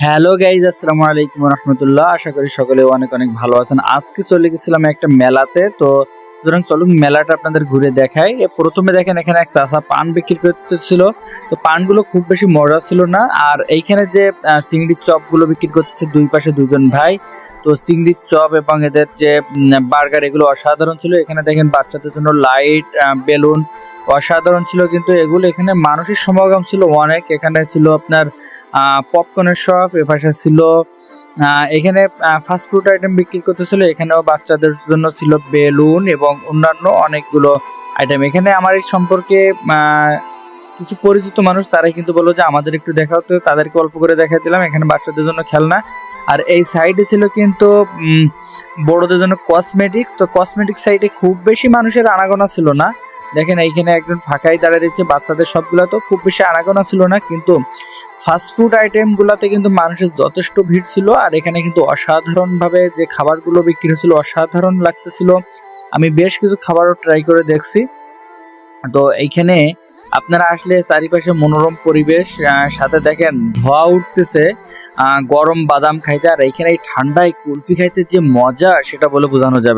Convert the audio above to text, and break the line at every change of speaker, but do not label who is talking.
Hello guys, আসসালামু আলাইকুম রহমতুল্লাহ। আশা করি সকলে অনেক অনেক ভালো আছেন। আজকে চলে গেছিলাম একটা মেলাতে, তো সুতরাং চলুন মেলাটা আপনাদের ঘুরে দেখাই। প্রথমে দেখেন এখানে এক চাচা পান বিক্রি করতেছিল। তো পানগুলো খুব বেশি মজা ছিল না। আর এইখানে যে চিংড়ির চপগুলো বিক্রি করতেছে, দুই পাশে দুজন ভাই। তো চিংড়ির চপ এবং এদের যে বার্গার, এগুলো অসাধারণ ছিল। এখানে দেখেন বাচ্চাদের জন্য লাইট, বেলুন অসাধারণ ছিল। কিন্তু এগুলো এখানে মানুষের সমাগম ছিল অনেক। এখানে ছিল আপনার পপকর্নের শপ, এপাশে ছিল এখানে ফাস্টফুড আইটেম বিক্রি করতেছিল। এখানেও বাচ্চাদের জন্য ছিল বেলুন এবং অন্যান্য অনেকগুলো আইটেম। এখানে আমার এই সম্পর্কে কিছু পরিচিত মানুষ, তারাই কিন্তু বললো যে আমাদের একটু দেখা হতো, তাদেরকে অল্প করে দেখা দিলাম। এখানে বাচ্চাদের জন্য খেলনা, আর এই সাইডে ছিল কিন্তু বড়দের জন্য কসমেটিক। তো কসমেটিক সাইডে খুব বেশি মানুষের আনাগোনা ছিল না। দেখেন এইখানে একজন ফাঁকাই দাঁড়িয়ে রয়েছে। বাচ্চাদের সবগুলো তো খুব বেশি আনাগোনা ছিল না, কিন্তু ফাস্টফুড আইটেমগুলোতে কিন্তু মানুষের যথেষ্ট ভিড় ছিল। আর এখানে কিন্তু অসাধারণভাবে যে খাবারগুলো বিক্রি হচ্ছিল অসাধারণ লাগতেছিল। আমি বেশ কিছু খাবারও ট্রাই করে দেখছি। তো এইখানে আপনারা আসলে চারিপাশে মনোরম পরিবেশ, সাথে দেখেন ধোঁয়া উঠতেছে গরম বাদাম খাইতে। আর এইখানে এই ঠান্ডায় কুলফি খাইতে যে মজা, সেটা বলে বোঝানো যাবে।